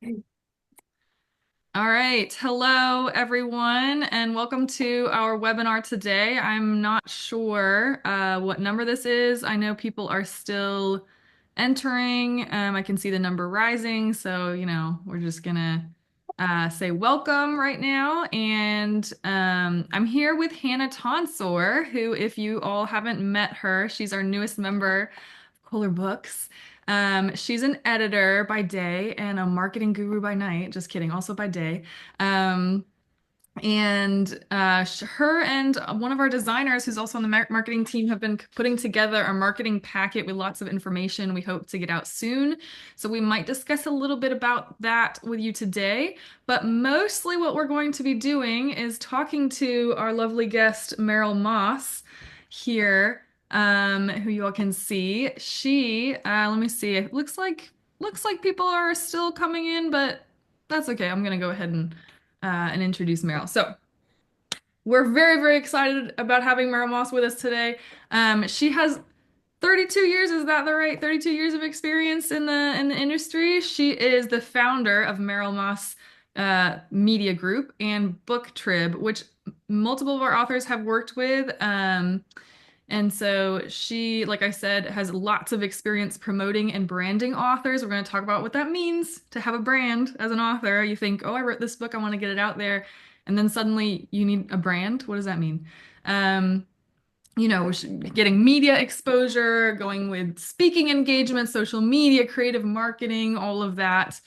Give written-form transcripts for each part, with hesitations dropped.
All right. Hello, everyone, and welcome to our webinar today. I'm not sure what number this is. I know people are still entering. I can see the number rising. So, we're just going to say welcome right now. And I'm here with Hannah Tonsor, who, if you all haven't met her, she's our newest member of Kohler Books. She's an editor by day and a marketing guru by night. Just kidding, also by day. Um, and her and one of our designers, who's also on the marketing team, have been putting together a marketing packet with lots of information we hope to get out soon. So we might discuss a little bit about that with you today. But mostly what we're going to be doing is talking to our lovely guest, Meryl Moss, here, who you all can see. Let me see. It looks like people are still coming in, but that's okay. I'm gonna go ahead and introduce Meryl. So we're very, very excited about having Meryl Moss with us today. She has 32 years, is that the right? 32 years of experience in the industry. She is the founder of Meryl Moss Media Group and BookTrib, which multiple of our authors have worked with. And so she, like I said, has lots of experience promoting and branding authors. We're going to talk about what that means to have a brand as an author. You think, oh, I wrote this book, I want to get it out there. And then suddenly you need a brand. What does that mean? Um, we're getting media exposure, going with speaking engagements, social media, creative marketing, all of that.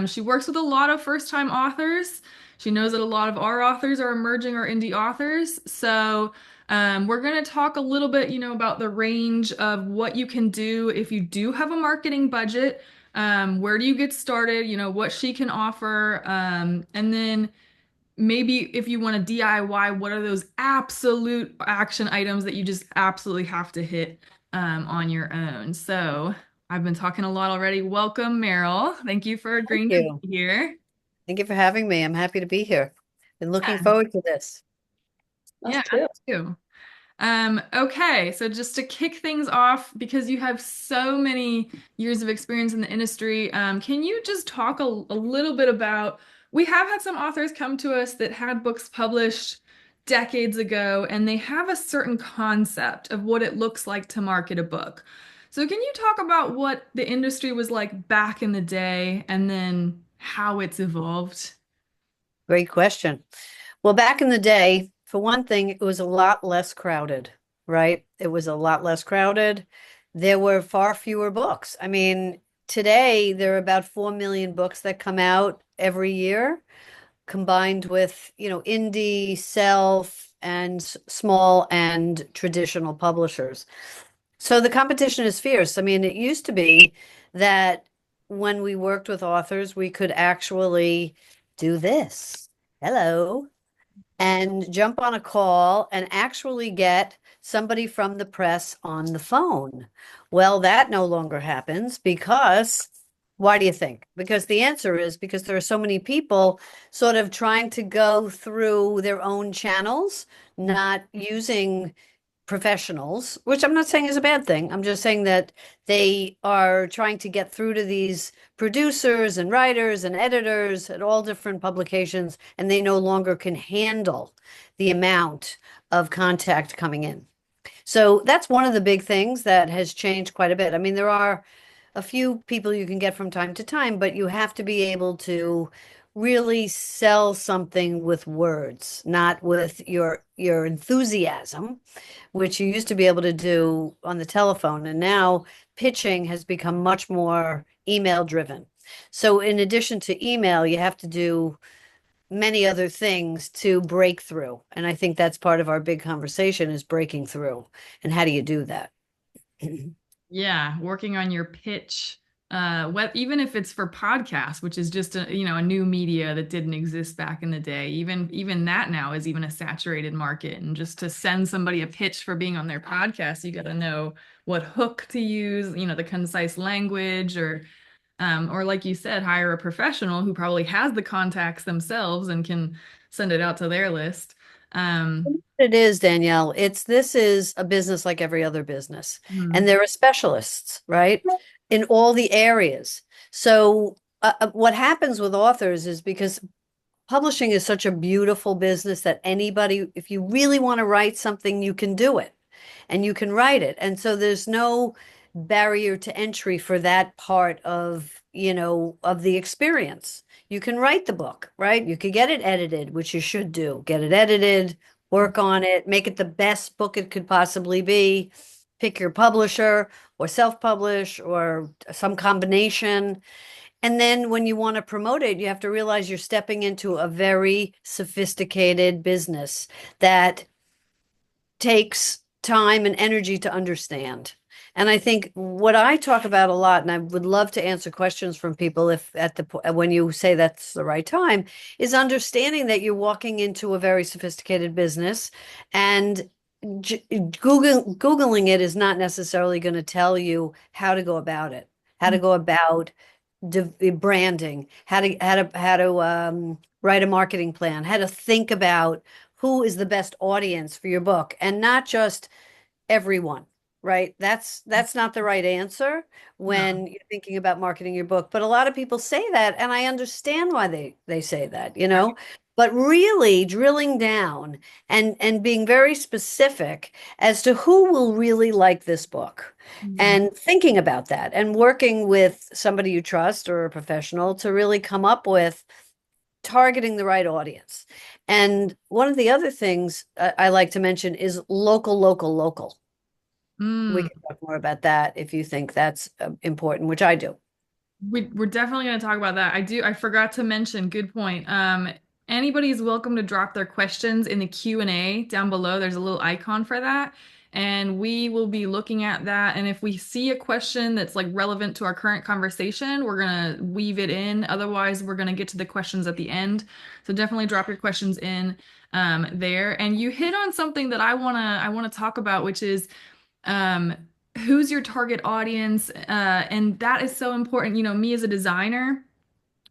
She works with a lot of first-time authors. She knows that a lot of our authors are emerging or indie authors. So we're going to talk a little bit, about the range of what you can do if you do have a marketing budget. Where do you get started? What she can offer. And then maybe if you want to DIY, what are those absolute action items that you just absolutely have to hit on your own? So I've been talking a lot already. Welcome, Meryl. Thank you for Thank agreeing to you. be here. Thank you for having me. I'm happy to be here. Been looking Yeah, forward to this. yeah, Us us too. too. Okay, so just to kick things off, because you have so many years of experience in the industry, can you just talk a little bit about, we have had some authors come to us that had books published decades ago, and they have a certain concept of what it looks like to market a book. So can you talk about what the industry was like back in the day and then how it's evolved? Great question. Well, back in the day, for one thing, it was a lot less crowded, right? It was a lot less crowded. There were far fewer books. I mean, today there are about 4 million books that come out every year, combined with, indie, self, and small and traditional publishers. So the competition is fierce. I mean, it used to be that when we worked with authors, we could actually do this. Hello. And jump on a call and actually get somebody from the press on the phone. Well, that no longer happens because why do you think? Because the answer is because there are so many people sort of trying to go through their own channels, not using professionals, which I'm not saying is a bad thing. I'm just saying that they are trying to get through to these producers and writers and editors at all different publications, and they no longer can handle the amount of contact coming in. So that's one of the big things that has changed quite a bit. I mean, there are a few people you can get from time to time, but you have to be able to really sell something with words, not with your enthusiasm, which you used to be able to do on the telephone. And now pitching has become much more email driven. So in addition to email, you have to do many other things to break through. And I think that's part of our big conversation is breaking through. And how do you do that? Yeah, working on your pitch, even if it's for podcasts, which is just a new media that didn't exist back in the day. Even that now is even a saturated market. And just to send somebody a pitch for being on their podcast, you got to know what hook to use, the concise language, or like you said, hire a professional who probably has the contacts themselves and can send it out to their list. Um, It is, Danielle. This is a business like every other business. And mhm. there are specialists, right? In all the areas. So what happens with authors is because publishing is such a beautiful business that anybody, if you really want to write something, you can do it and you can write it. And so there's no barrier to entry for that part of, of the experience. You can write the book, right? You could get it edited, which you should do. Get it edited, work on it, make it the best book it could possibly be. Pick your publisher or self-publish or some combination. And then when you want to promote it, you have to realize you're stepping into a very sophisticated business that takes time and energy to understand. And I think what I talk about a lot, and I would love to answer questions from people if at the when you say that's the right time, is understanding that you're walking into a very sophisticated business, and Googling it is not necessarily going to tell you how to go about it, how to go about branding, how to write a marketing plan, how to think about who is the best audience for your book, and not just everyone, right? That's not the right answer No. when you're thinking about marketing your book. But a lot of people say that, and I understand why they say that, you Right. know. But really drilling down and being very specific as to who will really like this book Mm. and thinking about that and working with somebody you trust or a professional to really come up with targeting the right audience. And one of the other things I like to mention is local, local, local. We Mm. can talk more about that if you think that's important, which I do. We're definitely going to talk about that. I forgot to mention, good point. Anybody's welcome to drop their questions in the Q&A down below. There's a little icon for that. And we will be looking at that. And if we see a question that's like relevant to our current conversation, we're going to weave it in. Otherwise, we're going to get to the questions at the end. So definitely drop your questions in there. And you hit on something that I want to talk about, which is um, who's your target audience? And that is so important. You know, me as a designer,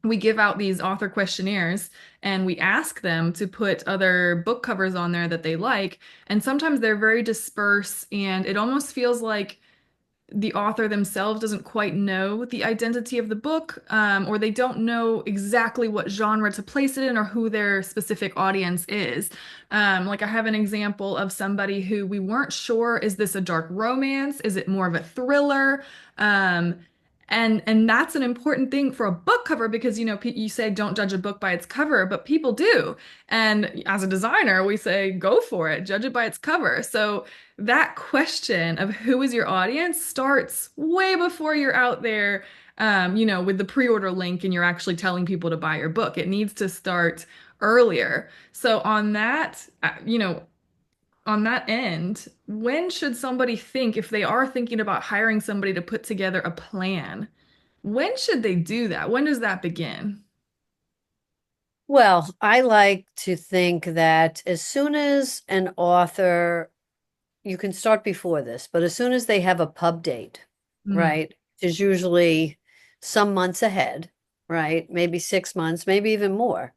we give out these author questionnaires and we ask them to put other book covers on there that they like. And sometimes they're very dispersed and it almost feels like the author themselves doesn't quite know the identity of the book, or they don't know exactly what genre to place it in or who their specific audience is. Like I have an example of somebody who we weren't sure, is this a dark romance? Is it more of a thriller? Um, and that's an important thing for a book cover because you say don't judge a book by its cover, but people do. And as a designer, we say go for it, judge it by its cover. So that question of who is your audience starts way before you're out there, with the pre-order link and you're actually telling people to buy your book. It needs to start earlier. So on that end, when should somebody think, if they are thinking about hiring somebody to put together a plan, when should they do that? When does that begin? Well, I like to think that as soon as an author, you can start before this, but as soon as they have a pub date, Mm, right, is usually some months ahead, right? Maybe 6 months, maybe even more.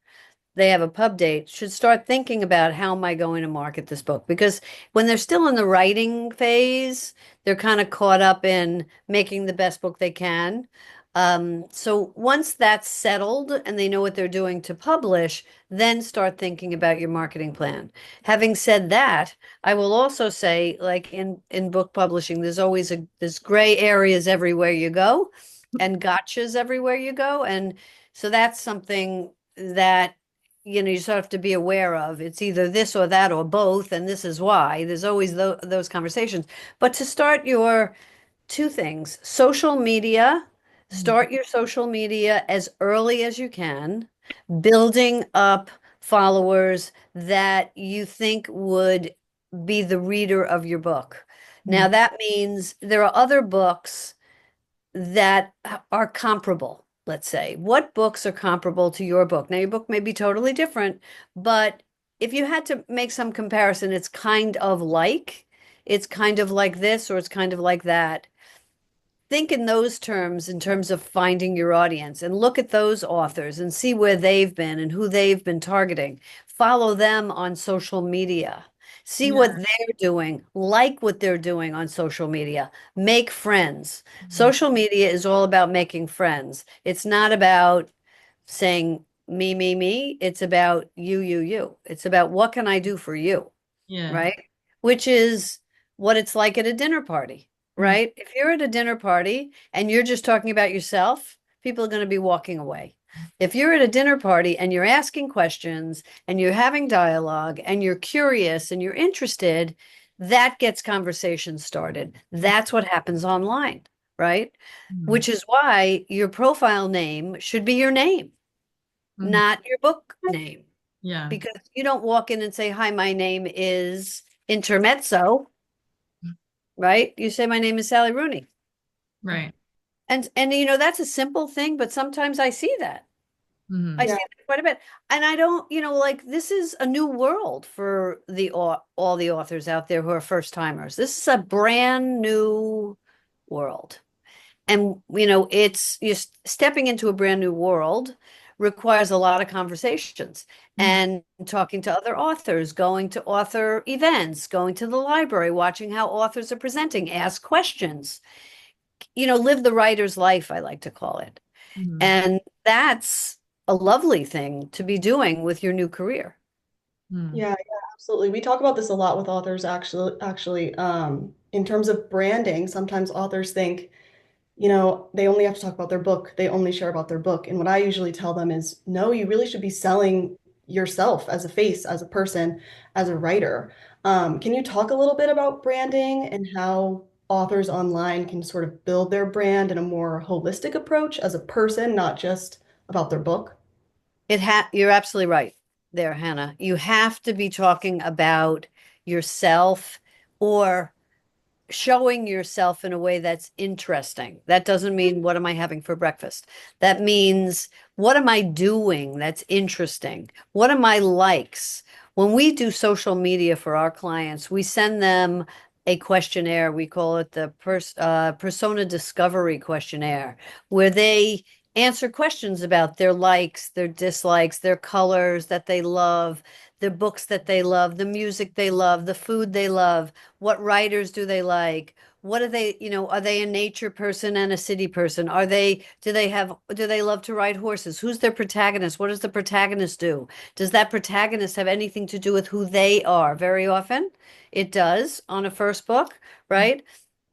They have a pub date, should start thinking about how am I going to market this book? Because when they're still in the writing phase, they're kind of caught up in making the best book they can. So once that's settled and they know what they're doing to publish, then start thinking about your marketing plan. Having said that, I will also say, like in book publishing, there's gray areas everywhere you go and gotchas everywhere you go. And so that's something that you sort of have to be aware of. It's either this or that or both, and this is why. There's always those conversations. But to start your two things, mm, start your social media as early as you can, building up followers that you think would be the reader of your book. Now, mm, that means there are other books that are comparable, let's say. What books are comparable to your book? Now, your book may be totally different, but if you had to make some comparison, it's kind of like this, or it's kind of like that. Think in those terms, in terms of finding your audience, and look at those authors and see where they've been and who they've been targeting. Follow them on social media. See what Yeah. they're doing, like what they're doing on social media, make friends. Social media is all about making friends. It's not about saying me, me, me. It's about you, you, you. It's about what can I do for you, Yeah. right? Which is what it's like at a dinner party, Mhm. right? If you're at a dinner party and you're just talking about yourself, people are going to be walking away. If you're at a dinner party and you're asking questions and you're having dialogue and you're curious and you're interested, that gets conversation started. That's what happens online, right? Mhm. Which is why your profile name should be your name, Mhm. not your book name. Yeah. Because you don't walk in and say, "Hi, my name is Intermezzo," right? You say, "My name is Sally Rooney." Right. And that's a simple thing, but sometimes I see that. I Mhm. see Yeah. that quite a bit. And I don't, like this is a new world for all the authors out there who are first timers. This is a brand new world. And it's just stepping into a brand new world requires a lot of conversations Mhm. and talking to other authors, going to author events, going to the library, watching how authors are presenting, ask questions, live the writer's life, I like to call it. Mhm. And that's a lovely thing to be doing with your new career. Mhm. Yeah, yeah, absolutely. We talk about this a lot with authors actually, in terms of branding, sometimes authors think, they only have to talk about their book. They only share about their book. And what I usually tell them is, no, you really should be selling yourself as a face, as a person, as a writer. Can you talk a little bit about branding and how authors online can sort of build their brand in a more holistic approach as a person, not just about their book? You're absolutely right there, Hannah. You have to be talking about yourself or showing yourself in a way that's interesting. That doesn't mean what am I having for breakfast? That means what am I doing that's interesting? What are my likes? When we do social media for our clients, we send them a questionnaire. We call it the persona discovery questionnaire, where they answer questions about their likes, their dislikes, their colors that they love, the books that they love, the music they love, the food they love, what writers do they like? What are they, are they a nature person and a city person? Do they love to ride horses? Who's their protagonist? What does the protagonist do? Does that protagonist have anything to do with who they are? Very often it does on a first book, right?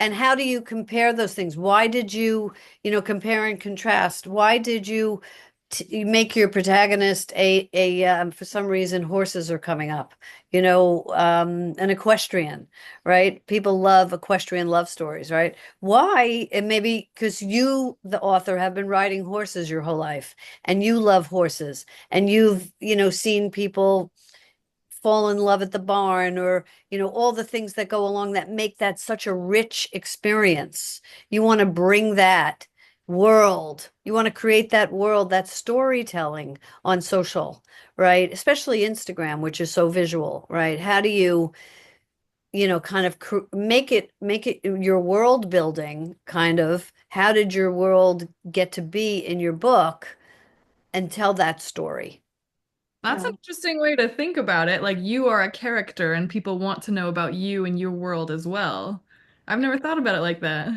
And how do you compare those things? Why did you, compare and contrast? Why did you you make your protagonist for some reason horses are coming up, an equestrian, right? People love equestrian love stories, right? Why? And maybe because you, the author, have been riding horses your whole life and you love horses and you've, seen people fall in love at the barn or all the things that go along that make that such a rich experience. You want to bring that world, you want to create that world, that storytelling on social, right? Especially Instagram, which is so visual, right? How do you kind of make it your world building, kind of how did your world get to be in your book, and tell that story. That's an Yeah. interesting way to think about it. Like you are a character and people want to know about you and your world as well. I've never thought about it like that.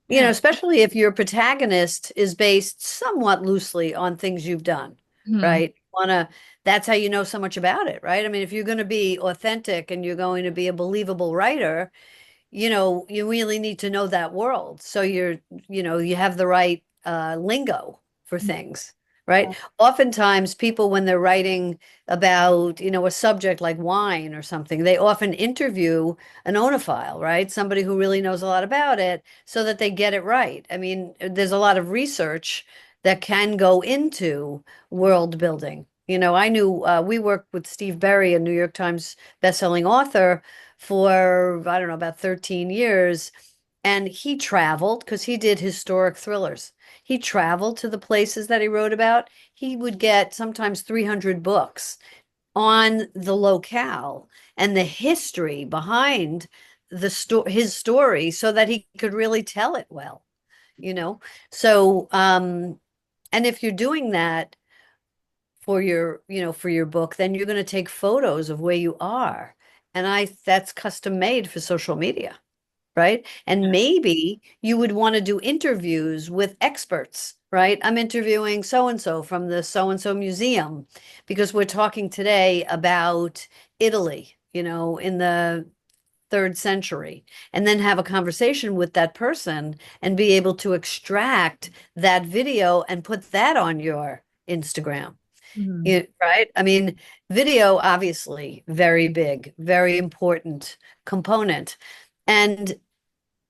Yeah. Especially if your protagonist is based somewhat loosely on things you've done, Hmm. right? That's how you know so much about it, right? I mean, if you're going to be authentic and you're going to be a believable writer, you really need to know that world. So you have the right lingo for things, right? Yeah. Oftentimes, people, when they're writing about, a subject like wine or something, they often interview an onophile, right? Somebody who really knows a lot about it so that they get it right. I mean, there's a lot of research that can go into world building. We worked with Steve Berry, a New York Times bestselling author, for, I don't know, about 13 years. And he traveled because he did historic thrillers. He traveled to the places that he wrote about. He would get sometimes 300 books on the locale and the history behind his story so that he could really tell it well, you know? So, and if you're doing that for your book, then you're going to take photos of where you are And that's custom made for social media, right? And maybe you would want to do interviews with experts, right? I'm interviewing so and so from the so and so museum because we're talking today about Italy, in the third century, and then have a conversation with that person and be able to extract that video and put that on your Instagram. Mhm. Right? I mean, video, obviously, very big, very important component. And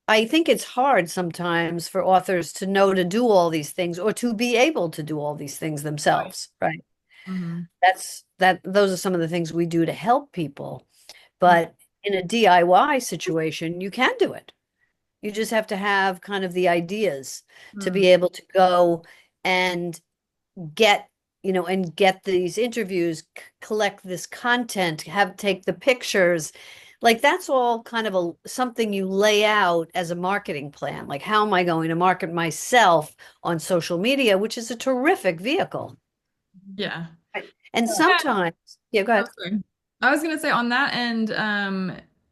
I think it's hard sometimes for authors to know to do all these things or to be able to do all these things Right. themselves, right? Mhm. Those are some of the things we do to help people. Mhm. But in a DIY situation, you can do it. You just have to have kind of the ideas to be able to go and get, and get these interviews, collect this content, take the pictures. Like that's all kind of something you lay out as a marketing plan. Like, how am I going to market myself on social media, which is a terrific vehicle. Yeah. And sometimes, yeah, go Oh, ahead. sorry. I was gonna say on that end,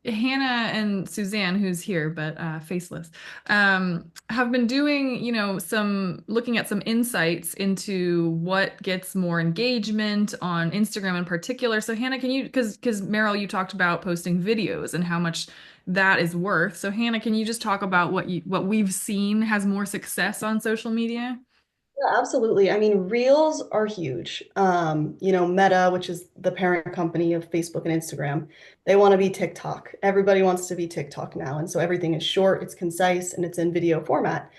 Hannah and Suzanne, who's here but faceless, have been doing, some looking at some insights into what gets more engagement on Instagram in particular. So Hannah, can you, because Meryl, you talked about posting videos and how much that is worth. So Hannah, can you just talk about what we've seen has more success on social media? Yeah, absolutely. I mean, Reels are huge. Meta, which is the parent company of Facebook and Instagram, they want to be TikTok. Everybody wants to be TikTok now. And so everything is short, it's concise, and it's in video format.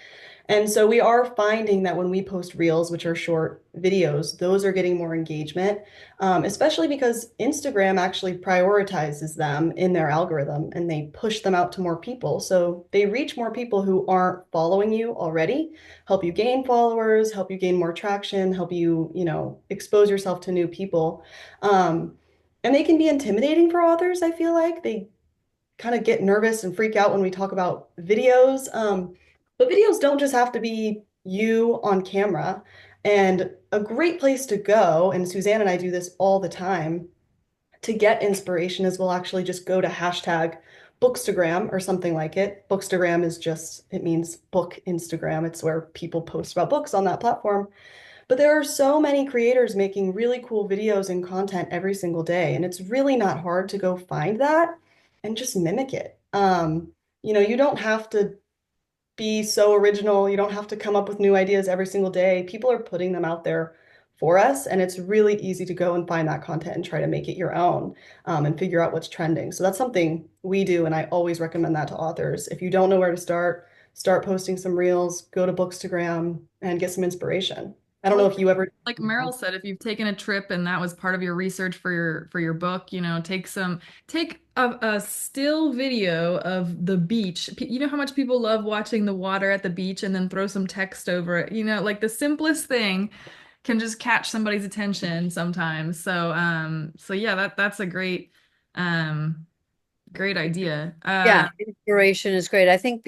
And so we are finding that when we post reels, which are short videos, those are getting more engagement, especially because Instagram actually prioritizes them in their algorithm and they push them out to more people. So they reach more people who aren't following you already, help you gain followers, help you gain more traction, help you, expose yourself to new people. And they can be intimidating for authors, I feel like. They kind of get nervous and freak out when we talk about videos. But videos don't just have to be you on camera. And a great place to go, and Suzanne and I do this all the time, to get inspiration is we'll actually just go to hashtag Bookstagram or something like it. Bookstagram is just, it means book Instagram. It's where people post about books on that platform. But there are so many creators making really cool videos and content every single day, and it's really not hard to go find that and just mimic it. You don't have to be so original. You don't have to come up with new ideas every single day. People are putting them out there for us, and it's really easy to go and find that content and try to make it your own, and figure out what's trending. So that's something we do, and I always recommend that to authors. If you don't know where to start posting some reels, go to Bookstagram and get some inspiration. I don't know Well, if you ever. like Meryl said, if you've taken a trip and that was part of your research for your book, take a still video of the beach. You know how much people love watching the water at the beach and then throw some text over it. Like the simplest thing can just catch somebody's attention sometimes. So yeah, that's a great idea. Yeah, inspiration is great. I think,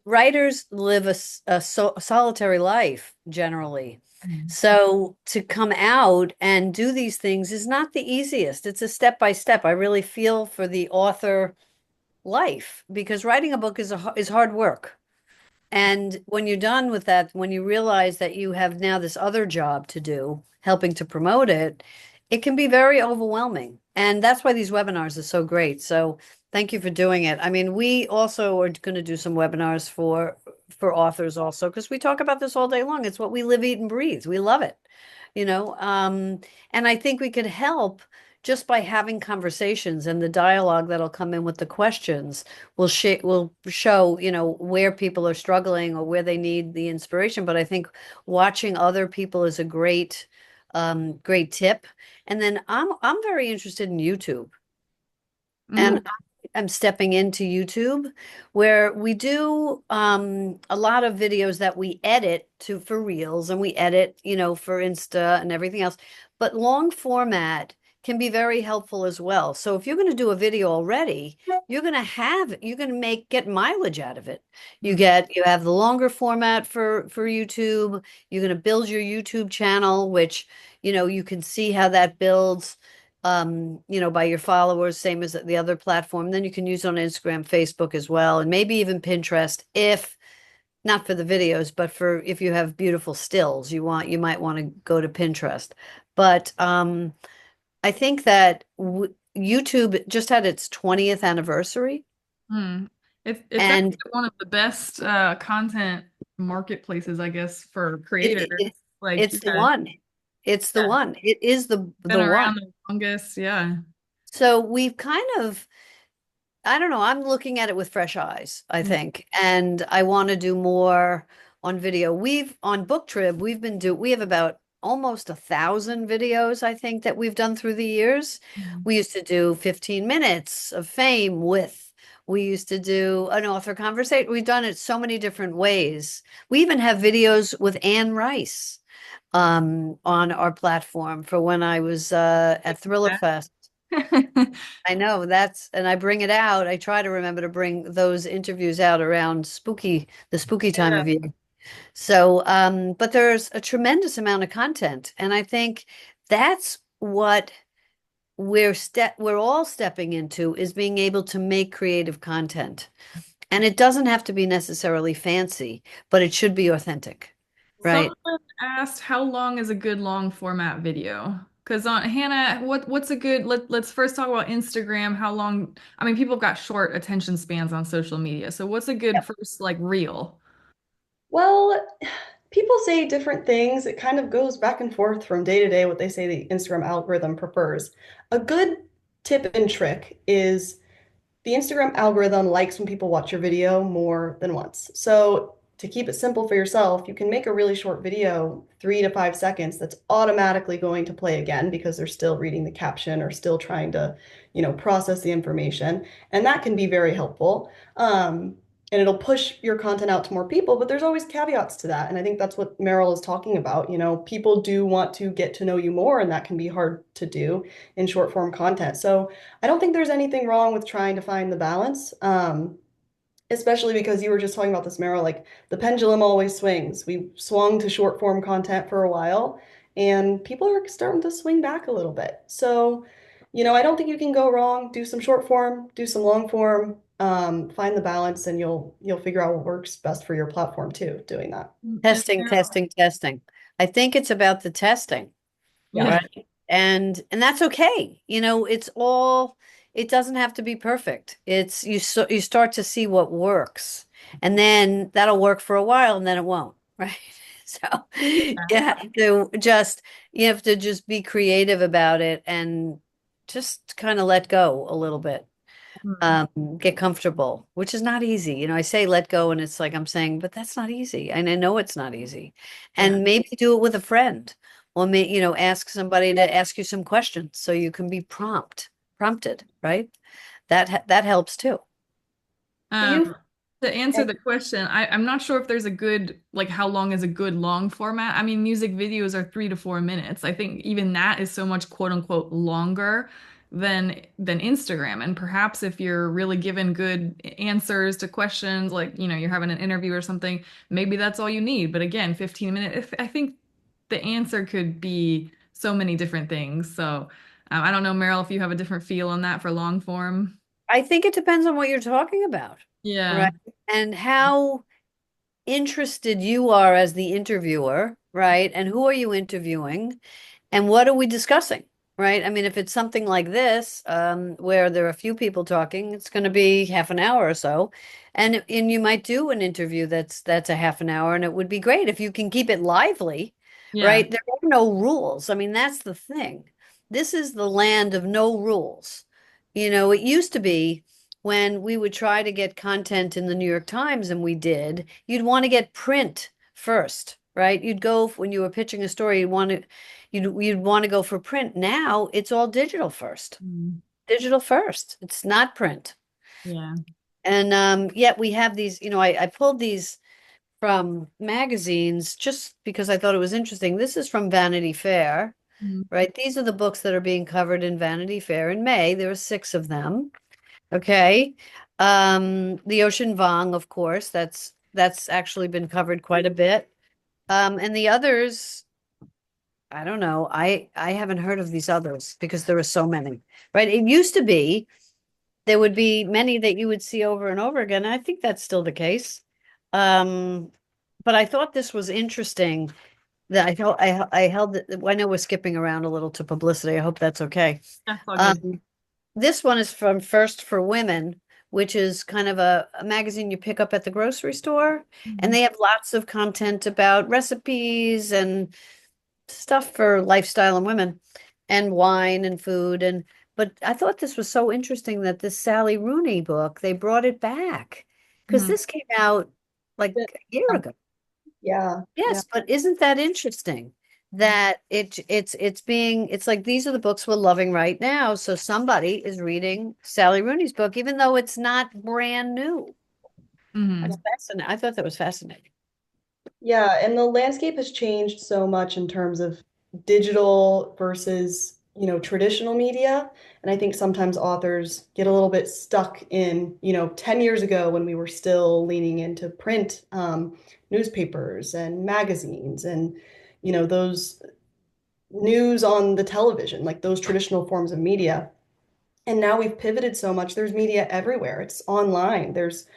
writers live a solitary life generally. So to come out and do these things is not the easiest. It's a step by step. I really feel for the author life because writing a book is hard work. And when you're done with that, when you realize that you have now this other job to do, helping to promote it, it can be very overwhelming. And that's why these webinars are so great. So thank you for doing it. I mean, we also are going to do some webinars for authors also because we talk about this all day long. It's what we live, eat, and breathe. We love it, you know. And I think we could help just by having conversations and the dialogue that'll come in with the questions will show, where people are struggling or where they need the inspiration. But I think watching other people is a great tip. And then I'm very interested in YouTube. Mhm. And I'm stepping into YouTube where we do a lot of videos that we edit for Reels and we edit, for Insta and everything else. But long format can be very helpful as well. So if you're going to do a video already, you're going to get mileage out of it. You have the longer format for YouTube. You're going to build your YouTube channel, which, you can see how that builds. by your followers, same as the other platform. Then you can use it on Instagram, Facebook as well, and maybe even Pinterest if not for the videos, but for if you have beautiful stills, you might want to go to Pinterest. But I think that w YouTube just had its 20th anniversary, Hmm. It's and actually one of the best content marketplaces, I guess, for it, creators. it Like, it's the yeah, one. It's the yeah, one. It is been the around one. the longest. Yeah. So we've kind of, I don't know, I'm looking at it with fresh eyes, I Mm. think. And I want to do more on video. We've on BookTrib, we have about almost 1,000 videos, I think, that we've done through the years. Mm. We used to do 15 minutes of fame with, we used to do an author conversation. We've done it so many different ways. We even have videos with Anne Rice on our platform for when I was at Thriller Fest. I know and I bring it out. I try to remember to bring those interviews out around the spooky time Yeah. of year. So, but there's a tremendous amount of content, and I think that's what we're all stepping into is being able to make creative content. And it doesn't have to be necessarily fancy, but it should be authentic, Someone right? asked how long is a good long format video? Because on Hannah, what's a good let's first talk about Instagram. How long? I mean, people have got short attention spans on social media. So what's a good first like reel? Well, people say different things. It kind of goes back and forth from day to day what they say the Instagram algorithm prefers. A good tip and trick is the Instagram algorithm likes when people watch your video more than once. So to keep it simple for yourself, you can make a really short video, 3 to 5 seconds, that's automatically going to play again because they're still reading the caption or still trying to, process the information. And that can be very helpful. And it'll push your content out to more people, but there's always caveats to that. And I think that's what Meryl is talking about. People do want to get to know you more, and that can be hard to do in short form content. So I don't think there's anything wrong with trying to find the balance, especially because you were just talking about this, Meryl, like the pendulum always swings. We swung to short form content for a while, and people are starting to swing back a little bit. So, I don't think you can go wrong. Do some short form, do some long form, find the balance, and you'll figure out what works best for your platform too, doing that. And Testing, Meryl, testing, testing. I think it's about the testing. yeah. Right. And that's okay. It doesn't have to be perfect. You start to see what works. And then that'll work for a while and then it won't, right? So you have to just be creative about it and just kind of let go a little bit. Mhm. Get comfortable, which is not easy. I say let go and it's like I'm saying, but that's not easy. And I know it's not easy. Yeah. And maybe do it with a friend or ask somebody to ask you some questions so you can be prompted, right? That helps too. Do Um, you? to answer Oh, the question, I'm not sure if there's a good, like, how long is a good long format. I mean, music videos are 3 to 4 minutes. I think even that is so much quote unquote longer than Instagram. And perhaps if you're really given good answers to questions, like, you're having an interview or something, maybe that's all you need. But again, 15 minutes, if, I think the answer could be so many different things. So I don't know, Meryl, if you have a different feel on that for long form. I think it depends on what you're talking about, Yeah. right? And how interested you are as the interviewer, right? And who are you interviewing? And what are we discussing? Right? I mean, if it's something like this, where there are a few people talking, it's going to be half an hour or so. And you might do an interview that's a half an hour, and it would be great if you can keep it lively, Yeah. right? There are no rules. I mean, that's the thing. This is the land of no rules. It used to be when we would try to get content in the New York Times, and we did, you'd want to get print first, right? You'd go when you were pitching a story, you'd want to go for print. Now it's all digital first. Mm. Digital first. It's not print. Yeah. And yet we have these, I pulled these from magazines just because I thought it was interesting. This is from Vanity Fair, Mm. right? These are the books that are being covered in Vanity Fair in May. There are 6 of them. Okay. The Ocean Vuong, of course, that's actually been covered quite a bit. And the others. I don't know. I haven't heard of these others because there are so many, right? It used to be there would be many that you would see over and over again. I think that's still the case. Um, but I thought this was interesting that I held it. I know we're skipping around a little to publicity. I hope that's okay. That's all good. Um, this one is from First for Women, which is kind of a magazine you pick up at the grocery store, and Mhm. they have lots of content about recipes and stuff for lifestyle and women and wine and food and but I thought this was so interesting that this Sally Rooney book, they brought it back because Mhm. this came out like a year ago. Yeah, yeah. Yes, but isn't that interesting that it's like these are the books we're loving right now. So somebody is reading Sally Rooney's book, even though it's not brand new. That's Mhm. fascinating. I thought that was fascinating. Yeah, and the landscape has changed so much in terms of digital versus, traditional media. And I think sometimes authors get a little bit stuck in, 10 years ago when we were still leaning into print, newspapers and magazines and, those news on the television, like those traditional forms of media. And now we've pivoted so much. There's media everywhere. It's online. There's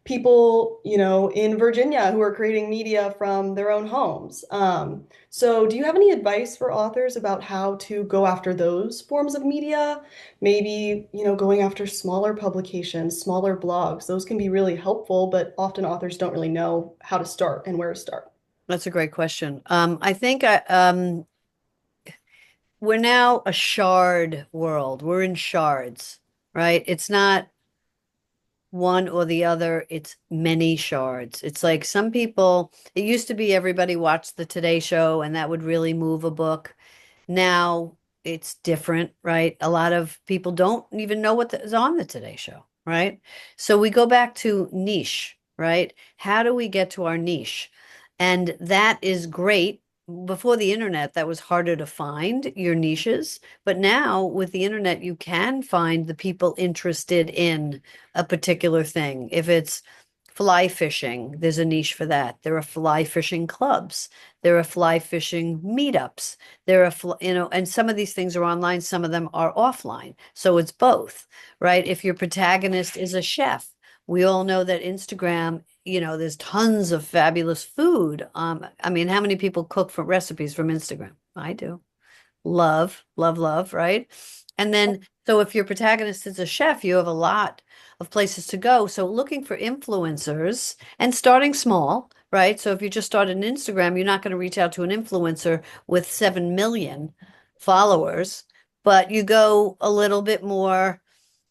people, in Virginia who are creating media from their own homes. So do you have any advice for authors about how to go after those forms of media? Maybe, going after smaller publications, smaller blogs. Those can be really helpful, but often authors don't really know how to start and where to start. That's a great question. I think we're now a shard world. We're in shards, right? It's not one or the other, it's many shards. It's like some people, it used to be everybody watched the Today Show and that would really move a book. Now it's different, right? A lot of people don't even know what is on the Today Show, right? So we go back to niche, right? How do we get to our niche? And that is great. Before the internet, that was harder to find your niches. But now with the internet, you can find the people interested in a particular thing. If it's fly fishing, there's a niche for that. There are fly fishing clubs. There are fly fishing meetups. There are, and some of these things are online, some of them are offline. So it's both, right? If your protagonist is a chef, we all know that Instagram, there's tons of fabulous food. I mean, how many people cook for recipes from Instagram? I do. Love, love, love, right? And then, so if your protagonist is a chef, you have a lot of places to go. So looking for influencers and starting small, right? So if you just start an Instagram, you're not going to reach out to an influencer with 7 million followers, but you go a little bit more,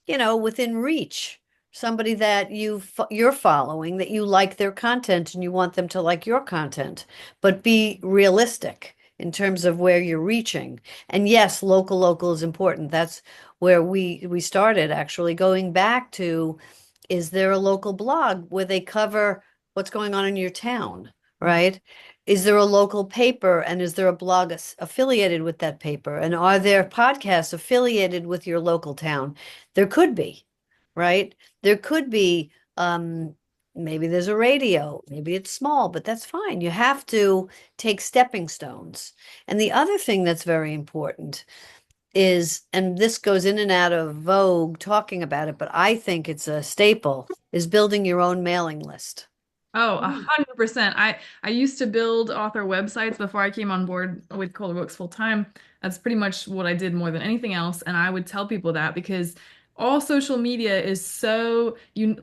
within reach. Somebody that you're following, that you like their content and you want them to like your content, but be realistic in terms of where you're reaching. And yes, local is important. That's where we started actually going back to, is there a local blog where they cover what's going on in your town, right? Is there a local paper and is there a blog affiliated with that paper? And are there podcasts affiliated with your local town? There could be, right? There could be, maybe there's a radio, maybe it's small, but that's fine. You have to take stepping stones. And the other thing that's very important is, and this goes in and out of vogue talking about it, but I think it's a staple, is building your own mailing list. Oh, Mm. 100%. I used to build author websites before I came on board with Color Books full time. That's pretty much what I did more than anything else, and I would tell people that because all social media is so you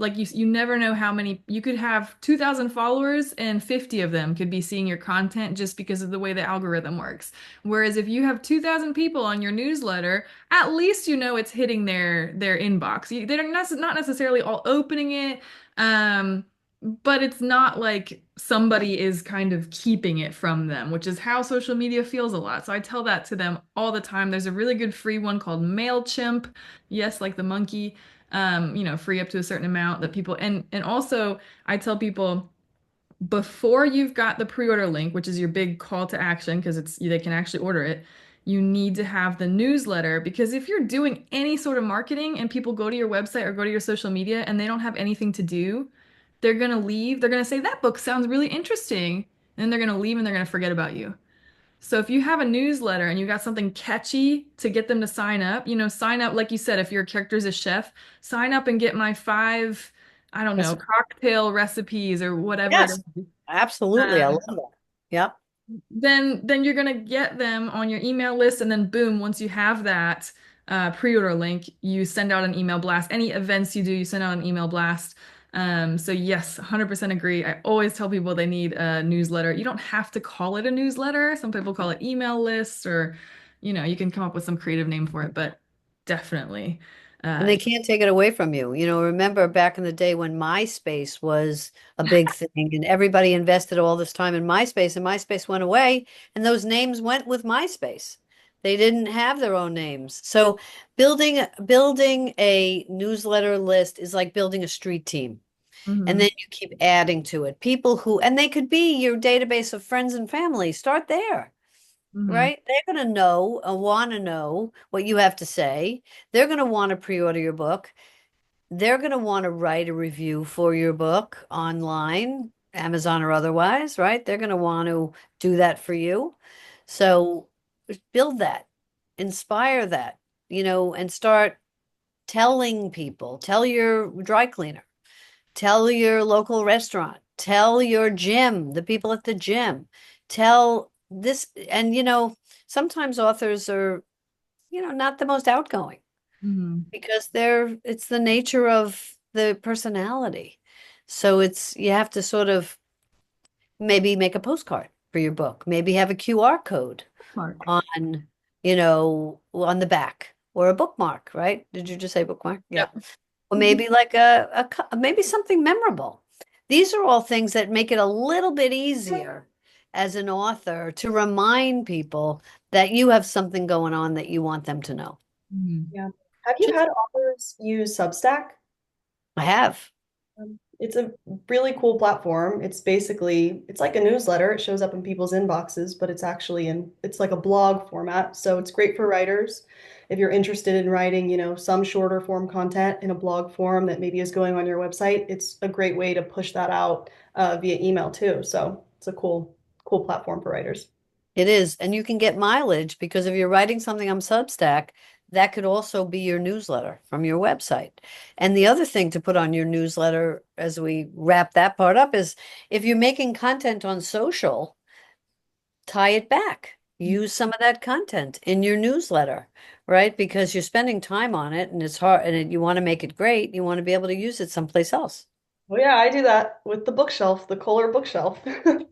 never know how many you could have 2,000 followers and 50 of them could be seeing your content just because of the way the algorithm works. Whereas if you have 2,000 people on your newsletter, at least you know it's hitting their inbox. They're not necessarily all opening it. But it's not like somebody is kind of keeping it from them, which is how social media feels a lot. So I tell that to them all the time. There's a really good free one called MailChimp. Yes, like the monkey, free up to a certain amount that people and also I tell people before you've got the pre-order link, which is your big call to action because it's they can actually order it. You need to have the newsletter because if you're doing any sort of marketing and people go to your website or go to your social media and they don't have anything to do, they're gonna leave. They're gonna say, that book sounds really interesting. And then they're gonna leave and they're gonna forget about you. So if you have a newsletter and you got something catchy to get them to sign up, sign up, like you said, if your character's a chef, sign up and get my five, I don't know, Yes. cocktail recipes or whatever it Yes, is. absolutely. I love Um, that. Yep. then you're gonna get them on your email list, and then boom, once you have that pre-order link, you send out an email blast. Any events you do, you send out an email blast. So yes, 100% agree. I always tell people they need a newsletter. You don't have to call it a newsletter. Some people call it email lists, or you can come up with some creative name for it, but definitely. And Uh, they can't take it away from you. Remember back in the day when MySpace was a big thing and everybody invested all this time in MySpace and MySpace went away and those names went with MySpace. They didn't have their own names. So building a newsletter list is like building a street team. And mhm, then you keep adding to it. And they could be your database of friends and family. Start there. mhm, Right? They're going to know, want to know what you have to say. They're going to want to pre-order your book. They're going to want to write a review for your book online, Amazon or otherwise, right? They're going to want to do that for you. So build that, inspire that, and start telling people, tell your dry cleaner, tell your local restaurant, tell your gym, the people at the gym, tell this. And, sometimes authors are, not the most outgoing mhm. because it's the nature of the personality. So you have to sort of maybe make a postcard for your book, maybe have a QR code Mark. on, on the back or a bookmark, right? Did you just say bookmark? Yeah. Yep. Or maybe like maybe something memorable. These are all things that make it a little bit easier as an author to remind people that you have something going on that you want them to know. Mhm. Yeah. Have you Just had authors use Substack? I have. It's a really cool platform. It's like a newsletter. It shows up in people's inboxes, but it's like a blog format. So it's great for writers. If you're interested in writing, some shorter form content in a blog form that maybe is going on your website, it's a great way to push that out via email too. So it's a cool platform for writers. It is. And you can get mileage because if you're writing something on Substack, that could also be your newsletter from your website. And the other thing to put on your newsletter as we wrap that part up is if you're making content on social, tie it back. Use some of that content in your newsletter, right? Because you're spending time on it and it's hard you want to make it great. You want to be able to use it someplace else. Oh yeah, I do that with the bookshelf, the Kohler bookshelf.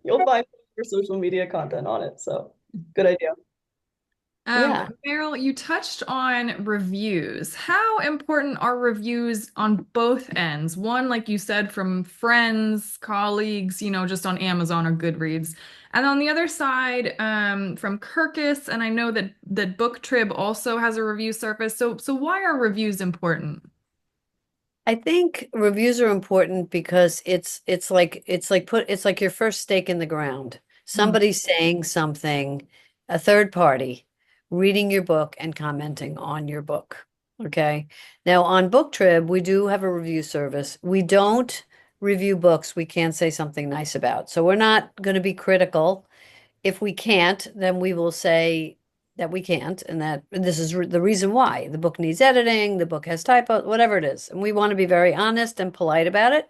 You'll find your social media content on it. So good idea. Yeah. Meryl, you touched on reviews. How important are reviews on both ends? One, like you said, from friends, colleagues, just on Amazon or Goodreads. And on the other side, from Kirkus, and I know that BookTrib also has a review service. So why are reviews important? I think reviews are important because it's like your first stake in the ground. Mhm. Somebody saying something, a third party reading your book and commenting on your book. Okay. Now on BookTrib, we do have a review service. We don't review books we can't say something nice about. So we're not going to be critical. If we can't, then we will say that we can't, and that this is the reason why. The book needs editing, the book has typos, whatever it is. And we want to be very honest and polite about it.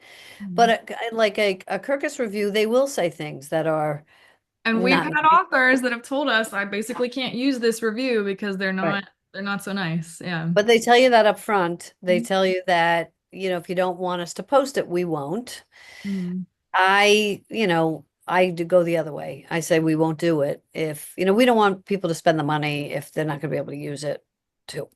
But Mhm. like a Kirkus review, they will say things that are And we've not had authors that have told us I basically can't use this review because they're right. not they're not so nice. Yeah. But they tell you that up front. They Mhm. tell you that, if you don't want us to post it, we won't. Mhm. I do go the other way. I say we won't do it if, we don't want people to spend the money if they're not going to be able to use it too.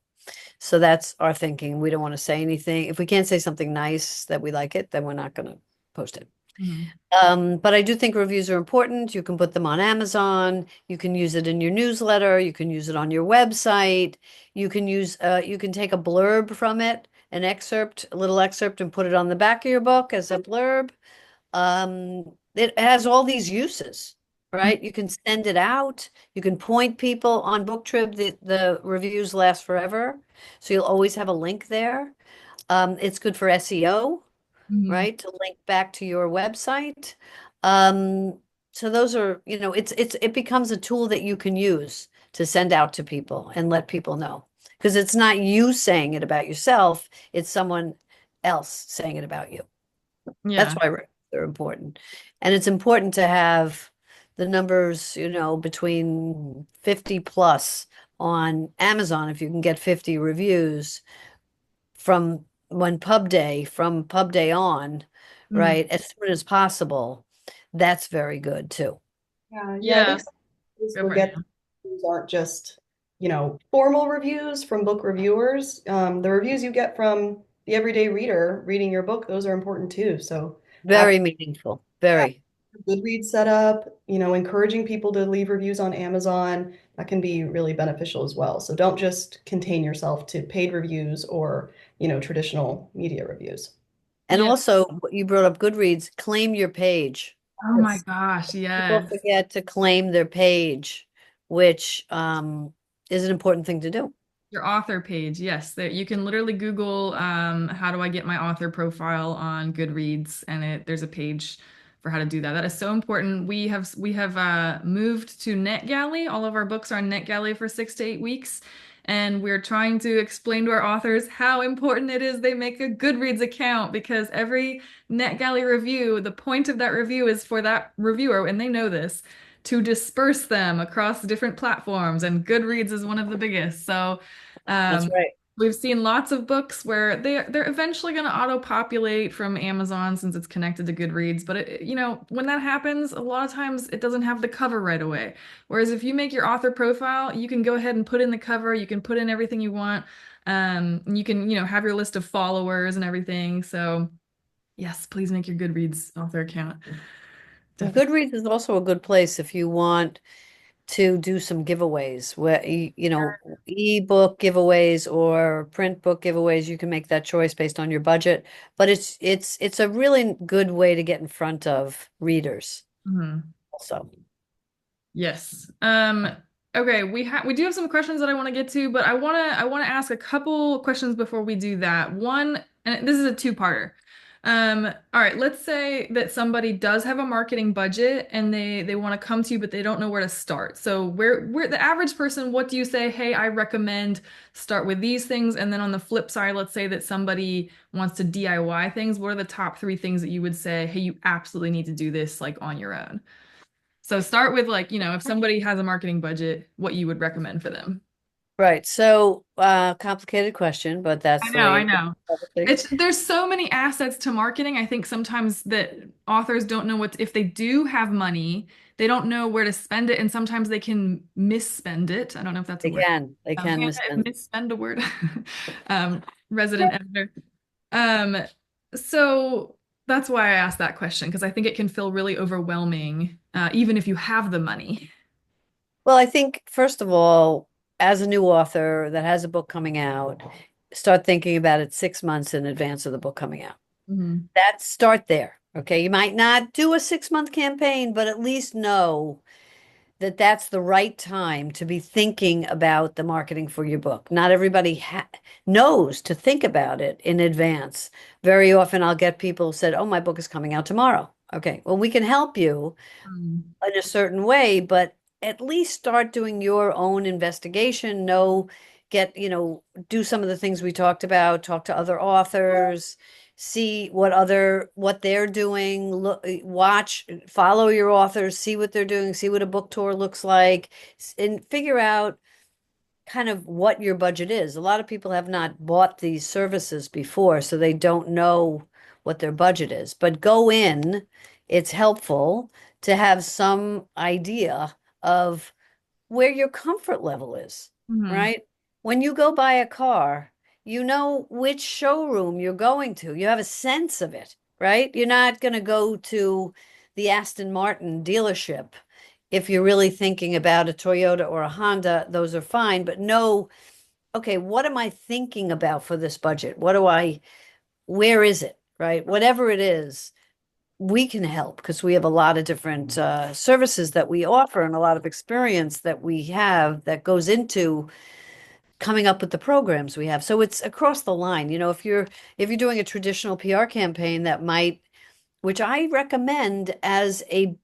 So that's our thinking. We don't want to say anything. If we can't say something nice that we like it, then we're not going to post it. Mhm. But I do think reviews are important. You can put them on Amazon. You can use it in your newsletter. You can use it on your website. You can take a blurb from it, a little excerpt, and put it on the back of your book as a blurb. It has all these uses, right? You can send it out. You can point people on BookTrib. The reviews last forever, so you'll always have a link there. It's good for SEO, Mhm. right? To link back to your website. Um, So those are, it becomes a tool that you can use to send out to people and let people know. Because it's not you saying it about yourself, it's someone else saying it about you. That's Yeah. why they're important. And it's important to have the numbers, between 50 plus on Amazon if you can get 50 reviews from pub day on, Mhm. right, as soon as possible. That's very good too. Yeah, I think Yeah. some people Go for it. forget that reviews aren't just, formal reviews from book reviewers. The reviews you get from the everyday reader reading your book, those are important too. So have Very meaningful. Very. a Goodreads set up, encouraging people to leave reviews on Amazon, that can be really beneficial as well. So don't just contain yourself to paid reviews or, traditional media reviews. And Yeah. also, you brought up Goodreads, claim your page. Oh my Yes. gosh, People yes. forget to claim their page, which is an important thing to do. Your author page, yes. That you can literally Google how do I get my author profile on Goodreads, and there's a page for how to do that. That is so important. We have moved to NetGalley. All of our books are on NetGalley for 6 to 8 weeks, and we're trying to explain to our authors how important it is they make a Goodreads account because every NetGalley review, the point of that review is for that reviewer, and they know this, to disperse them across different platforms, and Goodreads is one of the biggest. So That's um, right. we've seen lots of books where they're eventually going to auto-populate from Amazon since it's connected to Goodreads. But when that happens, a lot of times it doesn't have the cover right away. Whereas if you make your author profile, you can go ahead and put in the cover, you can put in everything you want. And you can, have your list of followers and everything. So yes, please make your Goodreads author account. And Definitely. Goodreads is also a good place if you want to do some giveaways where ebook giveaways or print book giveaways. You can make that choice based on your budget, but it's a really good way to get in front of readers Mhm. also. Yes. Okay, we do have some questions that I want to get to, but I want to ask a couple questions before we do that. One, and this is a two-parter. All right, let's say that somebody does have a marketing budget and they want to come to you, but they don't know where to start. So where the average person, what do you say? Hey, I recommend start with these things. And then on the flip side, let's say that somebody wants to DIY things. What are the top three things that you would say, hey, you absolutely need to do this like on your own? So start with like, if somebody has a marketing budget, what you would recommend for them. Right. So, complicated question, but I that's the know, I way know. it There's so many assets to marketing. I think sometimes that authors don't know if they do have money, they don't know where to spend it, and sometimes they can misspend it. I don't know if that's a word. they can misspend. Misspend a word. Resident editor. Um, so that's why I asked that question because I think it can feel really overwhelming, even if you have the money. Well, I think first of all, as a new author that has a book coming out, start thinking about it 6 months in advance of the book coming out. Mhm. That start there. Okay. You might not do a 6 month campaign, but at least know that that's the right time to be thinking about the marketing for your book. Not everybody knows to think about it in advance. Very often I'll get people who said, "Oh, my book is coming out tomorrow." Okay. Well, we can help you Mm. in a certain way, but at least start doing your own investigation. Know, get, do some of the things we talked about, talk to other authors, see what they're doing, look, watch, follow your authors, see what they're doing, see what a book tour looks like, and figure out kind of what your budget is. A lot of people have not bought these services before, so they don't know what their budget is. But go in, it's helpful to have some idea of where your comfort level is, Mhm. right? When you go buy a car, you know which showroom you're going to. You have a sense of it, right? You're not going to go to the Aston Martin dealership. If you're really thinking about a Toyota or a Honda, those are fine, but know, okay, what am I thinking about for this budget? Where is it, right? Whatever it is, we can help because we have a lot of different services that we offer and a lot of experience that we have that goes into coming up with the programs we have. So it's across the line. If you're doing a traditional PR campaign that might, which I recommend as a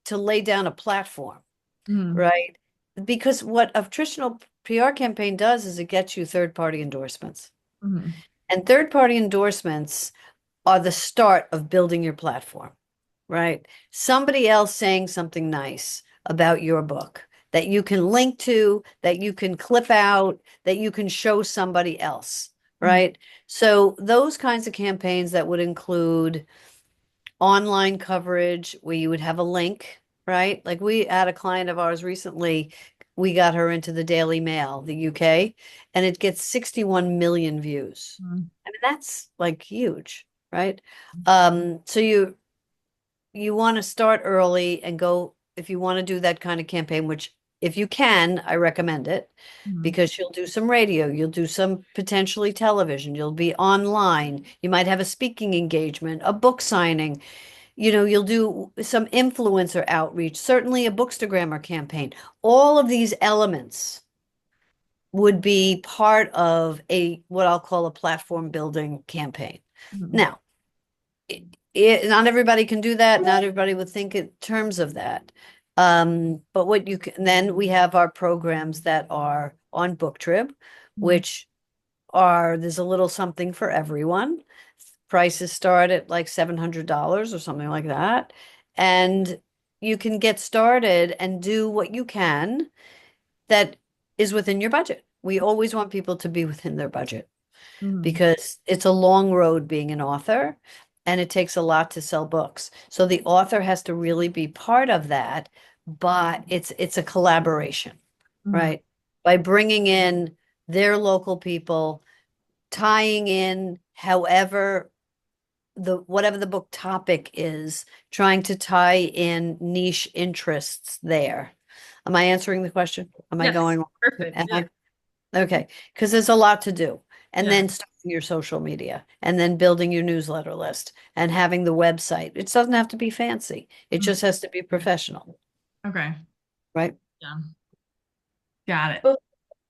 to lay down a platform, Mm-hmm. right? Because what a traditional PR campaign does is it gets you third-party endorsements. Mm-hmm. And third-party endorsements are the start of building your platform, right? Somebody else saying something nice about your book that you can link to, that you can clip out, that you can show somebody else, right? So those kinds of campaigns that would include online coverage where you would have a link, right? Like we had a client of ours recently, we got her into the Daily Mail, the UK, and it gets 61 million views. Mm-hmm. I mean, that's like huge, right? So you want to start early and go if you want to do that kind of campaign, which if you can, I recommend it Mm-hmm. because you'll do some radio, you'll do some potentially television, you'll be online, you might have a speaking engagement, a book signing, you'll do some influencer outreach, certainly a Bookstagrammer campaign. All of these elements would be part of a what I'll call a platform building campaign. Mm-hmm. Now, not everybody can do that. Not everybody would think in terms of that. But what you can then we have our programs that are on BookTrib, which are there's a little something for everyone. Prices start at like $700 or something like that. And you can get started and do what you can that is within your budget. We always want people to be within their budget Mm-hmm. because it's a long road being an author and it takes a lot to sell books. So the author has to really be part of that, but it's a collaboration, Mm-hmm. right? By bringing in their local people, tying in however the whatever the book topic is, trying to tie in niche interests there. Am I answering the question? Am I Yes, going? perfect. Am Yeah. I okay? Because there's a lot to do. And Yeah. then starting your social media and then building your newsletter list and having the website. It doesn't have to be fancy. It Mhm. just has to be professional, Okay. right? Yeah. Got it. Be-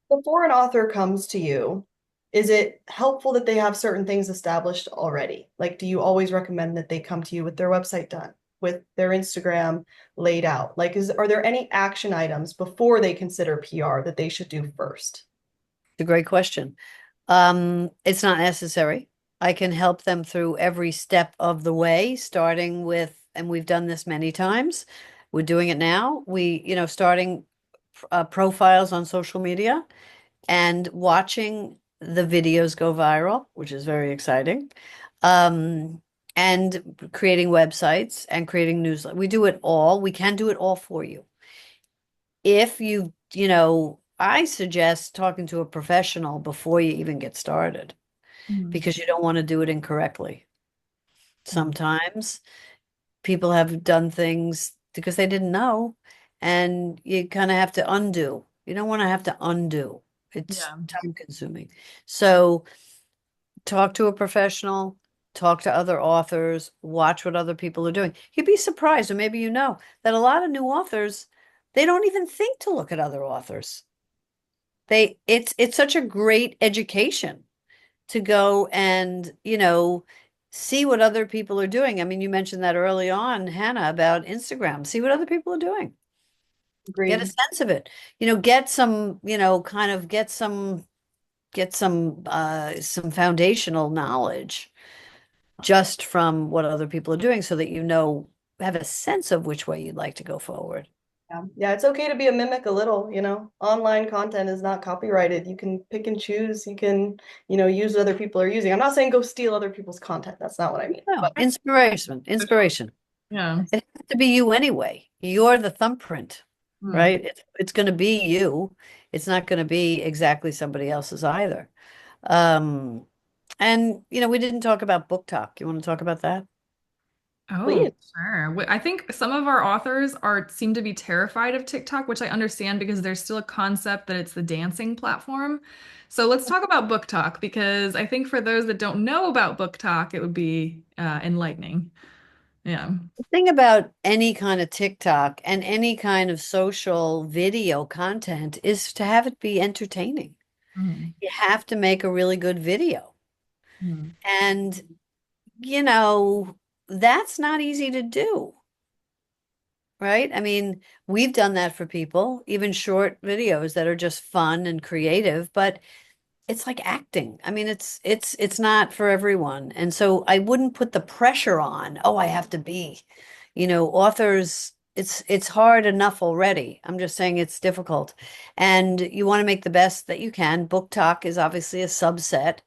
Before an author comes to you, is it helpful that they have certain things established already? Like, do you always recommend that they come to you with their website done, with their Instagram laid out? Like, are there any action items before they consider PR that they should do first? It's a great question. It's not necessary. I can help them through every step of the way, starting with, and we've done this many times. We're doing it now. Starting profiles on social media and watching the videos go viral, which is very exciting. Um, and creating websites and creating newsletters. We do it all. We can do it all for you. If I suggest talking to a professional before you even get started Mhm. because you don't want to do it incorrectly. Mhm. Sometimes people have done things because they didn't know, and you kind of have to undo. You don't want to have to undo. It's Yeah. time consuming. So talk to a professional, talk to other authors, watch what other people are doing. You'd be surprised, or maybe that a lot of new authors, they don't even think to look at other authors. It's such a great education to go and, see what other people are doing. I mean, you mentioned that early on, Hannah, about Instagram. See what other people are doing. Get a Agreed. sense of it. Get some, kind of get some foundational knowledge just from what other people are doing so that have a sense of which way you'd like to go forward. Yeah. Yeah, it's okay to be a mimic a little, you know. Online content is not copyrighted. You can pick and choose. You can, use what other people are using. I'm not saying go steal other people's content. That's not what I mean. No, But inspiration, For sure. inspiration. Yeah. It has to be you anyway. You're the thumbprint, Mm. right? It's going to be you. It's not going to be exactly somebody else's either. Um, and we didn't talk about book talk. You want to talk about that? Oh, please. sure. I think some of our authors seem to be terrified of TikTok, which I understand because there's still a concept that it's the dancing platform. So let's talk about Book Talk because I think for those that don't know about Book Talk, it would be enlightening. Yeah. The thing about any kind of TikTok and any kind of social video content is to have it be entertaining. Mhm. You have to make a really good video. Mhm. And, you know, that's not easy to do. right? I mean, we've done that for people, even short videos that are just fun and creative, but it's like acting. I mean, it's not for everyone. And so I wouldn't put the pressure on, oh, I have to be. Authors, it's hard enough already. I'm just saying it's difficult. And you want to make the best that you can. Book Talk is obviously a subset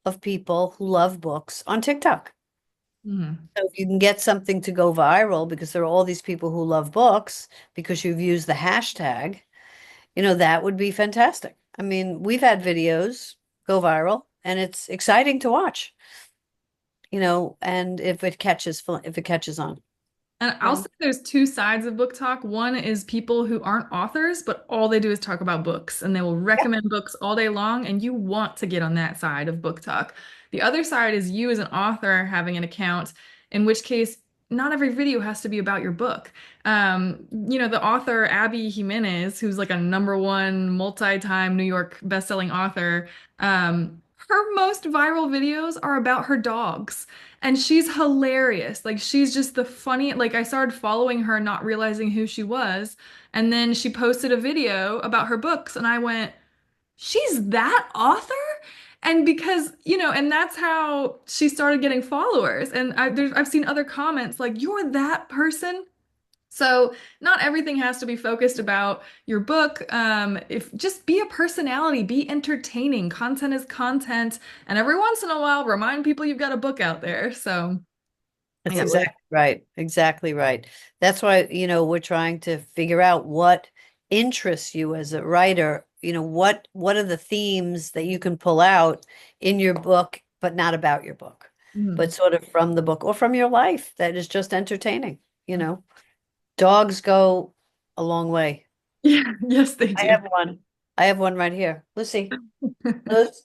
of people who love books on TikTok. Mhm. So if you can get something to go viral because there are all these people who love books because you've used the hashtag, that would be fantastic. I mean, we've had videos go viral and it's exciting to watch, and if it catches on. And I'll Yeah. say there's two sides of book talk. One is people who aren't authors, but all they do is talk about books and they will Yeah. recommend books all day long, and you want to get on that side of book talk. The other side is you as an author having an account, in which case, not every video has to be about your book. The author Abby Jimenez, who's like a number one multi-time New York bestselling author, her most viral videos are about her dogs. And she's hilarious. Like she's just the funny. Like I started following her, not realizing who she was. And then she posted a video about her books, and I went, she's that author? And and that's how she started getting followers. And I've seen other comments like, you're that person. So not everything has to be focused about your book. If just be a personality, be entertaining. Content is content, and every once in a while, remind people you've got a book out there. So. That's Yeah. exactly right. Exactly right. That's why, we're trying to figure out what interests you as a writer. What are the themes that you can pull out in your book, but not about your book, but Mhm. sort of from the book or from your life that is just entertaining, Dogs go a long way. Yeah, yes, they I do. have one. I have one right here. Lucy. Lucy.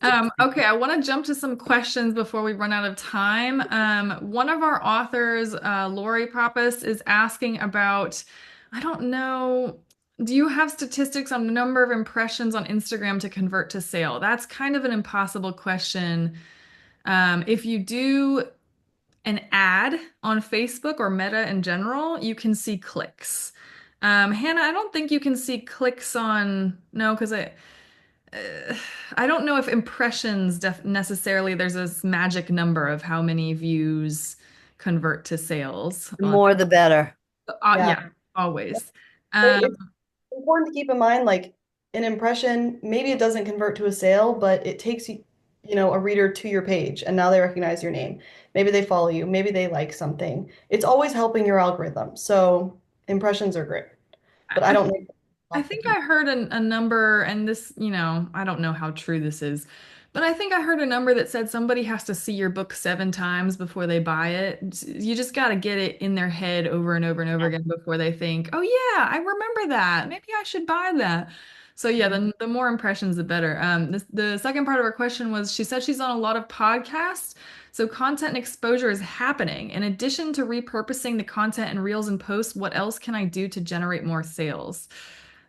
Okay, I want to jump to some questions before we run out of time. One of our authors, Lori Pappas, is asking about, I don't know, do you have statistics on the number of impressions on Instagram to convert to sale? That's kind of an impossible question. If you do an ad on Facebook or Meta in general, you can see clicks. Hannah, I don't think you can see clicks on, no, because uh, I don't know if impressions def necessarily there's this magic number of how many views convert to sales The on more the better. Yeah. yeah, always. But Um, it's important to keep in mind, like an impression, maybe it doesn't convert to a sale, but it takes a reader to your page and now they recognize your name. Maybe they follow you, maybe they like something. It's always helping your algorithm. So impressions are great, but I I don't know I off the think top. I heard a number, and this, I don't know how true this is, but I think I heard a number that said somebody has to see your book 7 times before they buy it. You just got to get it in their head over and over and over again before they think, oh yeah, I remember that. Maybe I should buy that. So yeah, the more impressions, the better. The second part of her question was she said she's on a lot of podcasts. So content and exposure is happening. In addition to repurposing the content and reels and posts, what else can I do to generate more sales?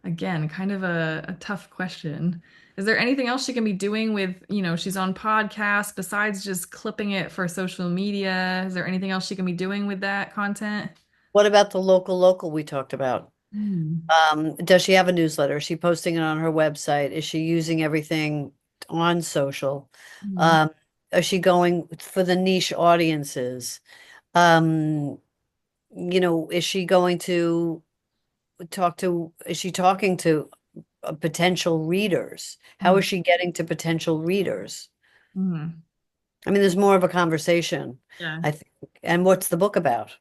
Again, kind of a tough question. Is there anything else she can be doing with, she's on podcasts besides just clipping it for social media? Is there anything else she can be doing with that content? What about the local we talked about? Hmm. Does she have a newsletter? Is she posting it on her website? Is she using everything on social? Hmm. Um, is she going for the niche audiences? Um, is she going to is she talking to potential readers? How Hmm. is she getting to potential readers? Hmm. I mean, there's more of a conversation, Yeah. I think. And what's the book about?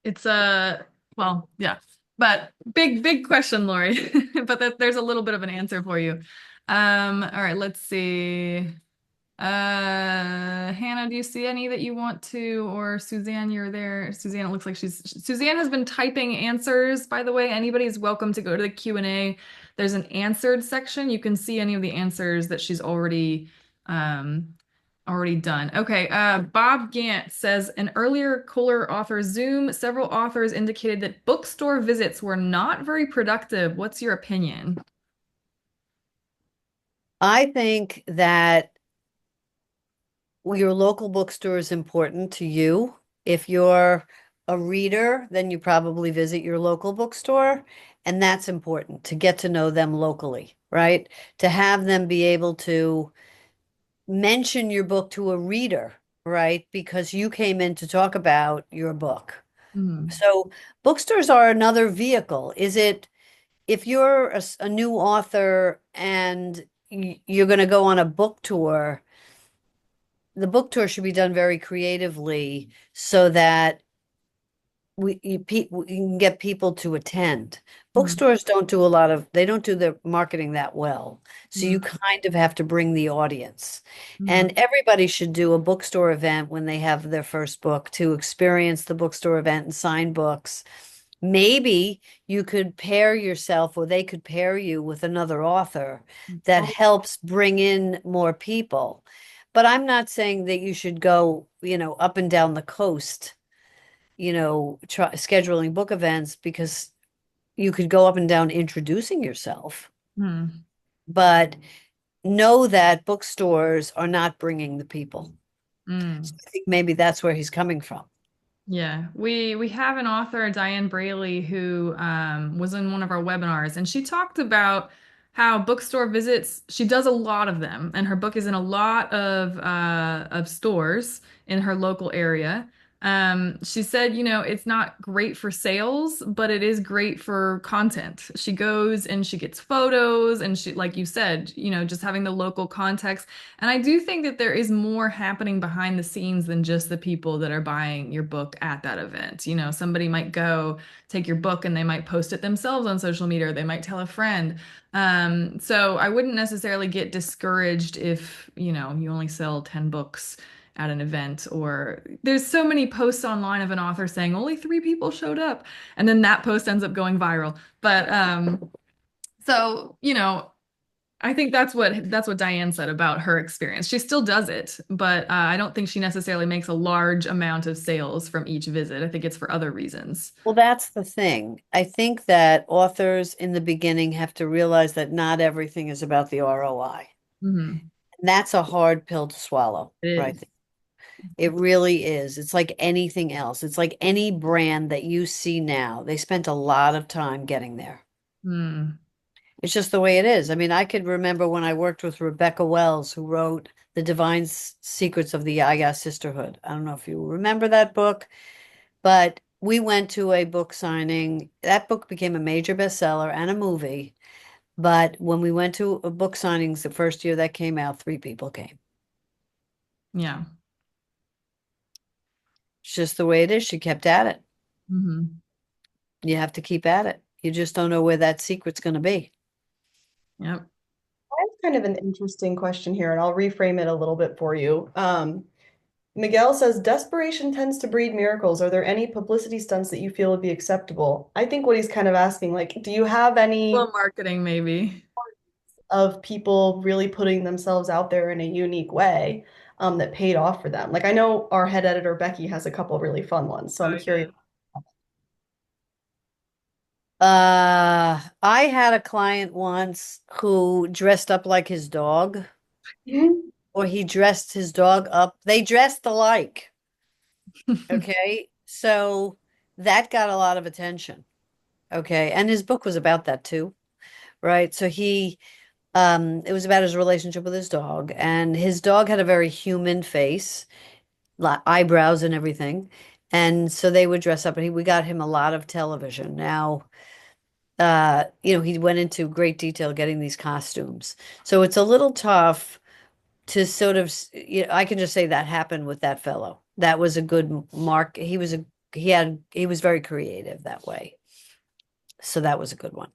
It's a, well, yeah, but big question, Lori. But there's a little bit of an answer for you. All right, let's see. Hannah, do you see any that you want to, or Suzanne, you're there. Suzanne, it looks like Suzanne has been typing answers, by the way. Anybody is welcome to go to the Q&A. There's an answered section. You can see any of the answers that she's um, already done. Okay, Bob Gant says, an earlier Kohler author Zoom, several authors indicated that bookstore visits were not very productive. What's your opinion? I think that your local bookstore is important to you. If you're a reader, then you probably visit your local bookstore. And that's important to get to know them locally, right? To have them be able to mention your book to a reader, right? Because you came in to talk about your book. Mhm. So bookstores are another vehicle. Is it, if you're a new author and you're going to go on a book tour, the book tour should be done very creatively so that we can get people to attend. Mhm. Bookstores don't do a lot of, they don't do their marketing that well. So you Mhm. kind of have to bring the audience. Mhm. And everybody should do a bookstore event when they have their first book to experience the bookstore event and sign books. Maybe you could pair yourself, or they could pair you with another author that Oh, helps bring in more people. But I'm not saying that you should go, up and down the coast, scheduling book events, because you could go up and down introducing yourself, mhm. but know that bookstores are not bringing the people. So Mm. I think maybe that's where he's coming from. Yeah, we have an author, Diane Braley, who was in one of our webinars, and she talked about how bookstore visits, she does a lot of them, and her book is in a lot of stores in her local area. She said, it's not great for sales, but it is great for content. She goes and she gets photos, and she, like you said, just having the local context. And I do think that there is more happening behind the scenes than just the people that are buying your book at that event. Somebody might go take your book and they might post it themselves on social media, or they might tell a friend. So I wouldn't necessarily get discouraged if, you only sell 10 books at an event, or there's so many posts online of an author saying only 3 people showed up, and then that post ends up going viral. But so, I think that's what Diane said about her experience. She still does it, but I don't think she necessarily makes a large amount of sales from each visit. I think it's for other reasons. Well, that's the thing. I think that authors in the beginning have to realize that not everything is about the ROI. Hmm. And that's a hard pill to swallow, It right? is. It really is. It's like anything else. It's like any brand that you see now. They spent a lot of time getting there. Mm. It's just the way it is. I mean, I could remember when I worked with Rebecca Wells, who wrote The Divine Secrets of the Yaya Sisterhood. I don't know if you remember that book, but we went to a book signing. That book became a major bestseller and a movie. But when we went to a book signings the first year that came out, 3 people came. Yeah. It's just the way it is. She kept at it. Hmm. You have to keep at it. You just don't know where that secret's going to be. Yep. I have kind of an interesting question here, and I'll reframe it a little bit for you. Miguel says, desperation tends to breed miracles. Are there any publicity stunts that you feel would be acceptable? I think what he's kind of asking, like, do you have Well, any marketing maybe. of people really putting themselves out there in a unique way that paid off for them? Like, I know our head editor, Becky, has a couple really fun ones, so I'm Oh yeah. curious. I had a client once who dressed up like his dog, Mhm. or he dressed his dog up. They dressed alike. Okay. So that got a lot of attention. Okay. And his book was about that too, right? So it was about his relationship with his dog, and his dog had a very human face, eyebrows and everything. And so they would dress up, and we got him a lot of television. Now, he went into great detail getting these costumes. So it's a little tough to sort of, I can just say that happened with that fellow. That was a good mark. He was very creative that way. So that was a good one.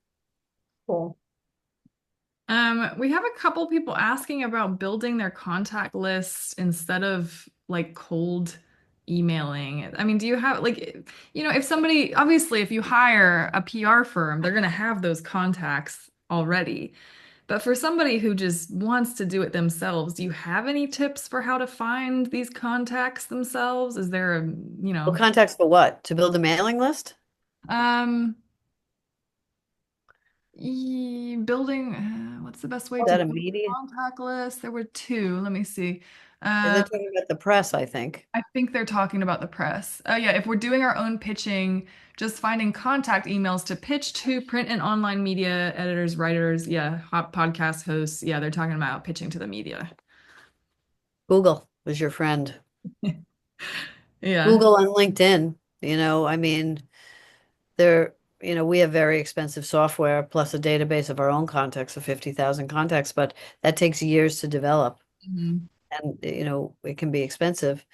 Cool. We have a couple people asking about building their contact list instead of like cold emailing. I mean, do you have like, if somebody, obviously, if you hire a PR firm, they're going to have those contacts already. But for somebody who just wants to do it themselves, do you have any tips for how to find these contacts themselves? Is there a, Well, contacts for what? To build a mailing list? um, building, What's the best way Is to that a build a media? contact list? There were two. Let me see. They're Um, talking about the press, I think. I think they're talking about the press. Oh, yeah. If we're doing our own pitching, just finding contact emails to pitch to print and online media editors, writers, yeah, hot podcast hosts. Yeah, they're talking about pitching to the media. Google was your friend. Yeah. Google and LinkedIn, I mean, they're, we have very expensive software plus a database of our own contacts of 50,000 contacts, but that takes years to develop Mhm. and, it can be expensive.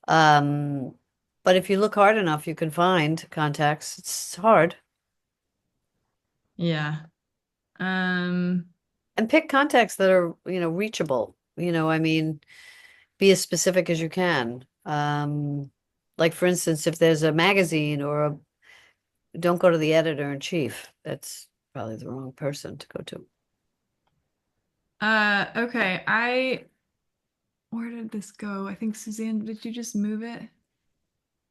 Um, but if you look hard enough, you can find contacts. It's hard. Yeah. Um, And pick contacts that are, reachable. I mean, be as specific as you can. Like for instance, if there's a magazine don't go to the editor in chief. That's probably the wrong person to go to. okay. Where did this go? I think Suzanne, did you just move it?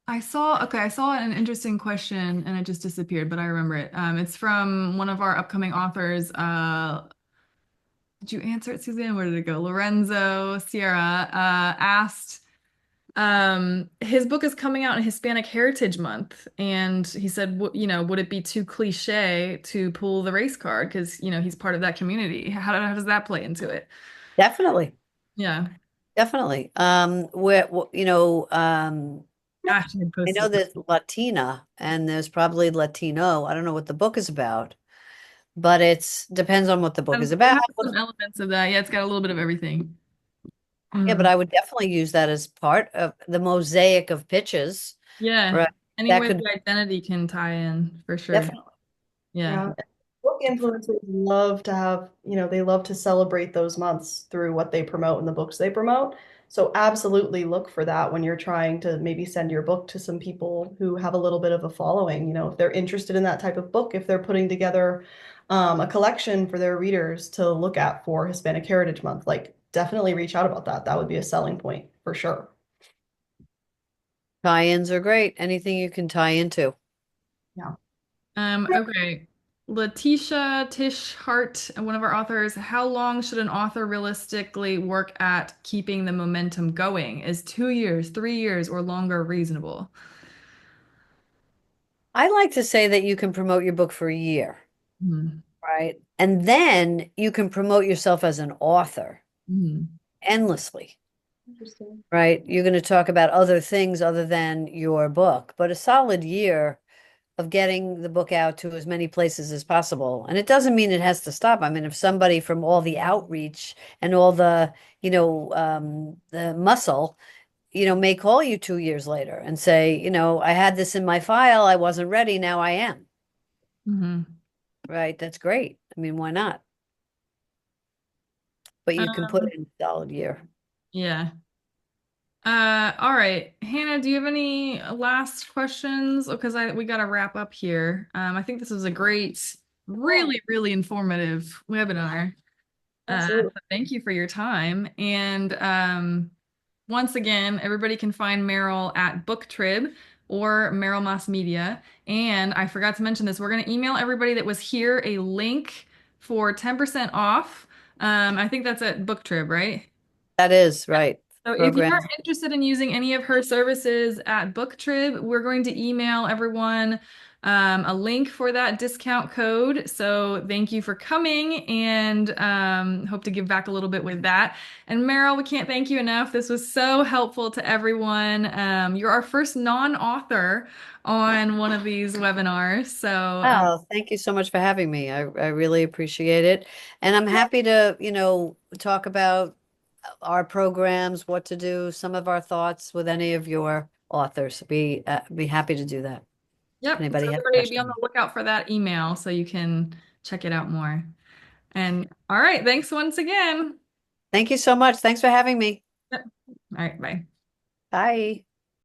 I saw an interesting question and it just disappeared, but I remember it. It's from one of our upcoming authors. Did you answer it, Suzanne? Where did it go? Lorenzo Sierra asked, his book is coming out in Hispanic Heritage Month, and he said, would it be too cliche to pull the race card? Because, he's part of that community. How does that play into it? Definitely, Yeah. definitely. Gosh, I had I posted know it. there's Latina and there's probably Latino. I don't know what the book is about, but it's depends on what the book is It about. has some elements of that. Yeah, it's got a little bit of everything. Yeah, but Mhm. I would definitely use that as part of the mosaic of pitches, Yeah. right? That Anywhere could the identity can tie in, for sure. definitely. Yeah. Yeah. Book influencers love to have, they love to celebrate those months through what they promote and the books they promote. So absolutely look for that when you're trying to maybe send your book to some people who have a little bit of a following. If they're interested in that type of book, if they're putting together a collection for their readers to look at for Hispanic Heritage Month, like definitely reach out about that. That would be a selling point for sure. Tie-ins are great. Anything you can tie into. Yeah. Okay. Letitia Tish Hart, one of our authors, how long should an author realistically work at keeping the momentum going? Is 2 years, 3 years, or longer reasonable? I like to say that you can promote your book for a year, Mhm. right? And then you can promote yourself as an author Mhm. endlessly, Interesting. right? You're going to talk about other things other than your book, but a solid year of getting the book out to as many places as possible. And it doesn't mean it has to stop. I mean, if somebody from all the outreach and all the muscle, may call you 2 years later and say, I had this in my file. I wasn't ready. Now I am. Mhm. Right. That's great. I mean, why not? But you can put Um, in a solid year. yeah. All right. Hannah, do you have any last questions? Because we got to wrap up here. I think this was a great, Yeah, really, really informative webinar. absolutely. So thank you for your time. And once again, everybody can find Meryl at BookTrib or Meryl Mass Media. And I forgot to mention this. We're going to email everybody that was here a link for 10% off. I think that's at BookTrib, right? That is right. So if you're Program. interested in using any of her services at BookTrib, we're going to email everyone a link for that discount code. So thank you for coming and hope to give back a little bit with that. And Meryl, we can't thank you enough. This was so helpful to everyone. You're our first non-author on one of these webinars. So Oh, thank you so much for having me. I really appreciate it. And I'm happy to, talk about our programs, what to do, some of our thoughts with any of your authors. Be happy to do that. yep. So Anybody have everybody be on the questions? lookout for that email so you can check it out more. And all right, thanks once again. Thank you so much. Thanks for having me. Yep. All right, bye. Bye.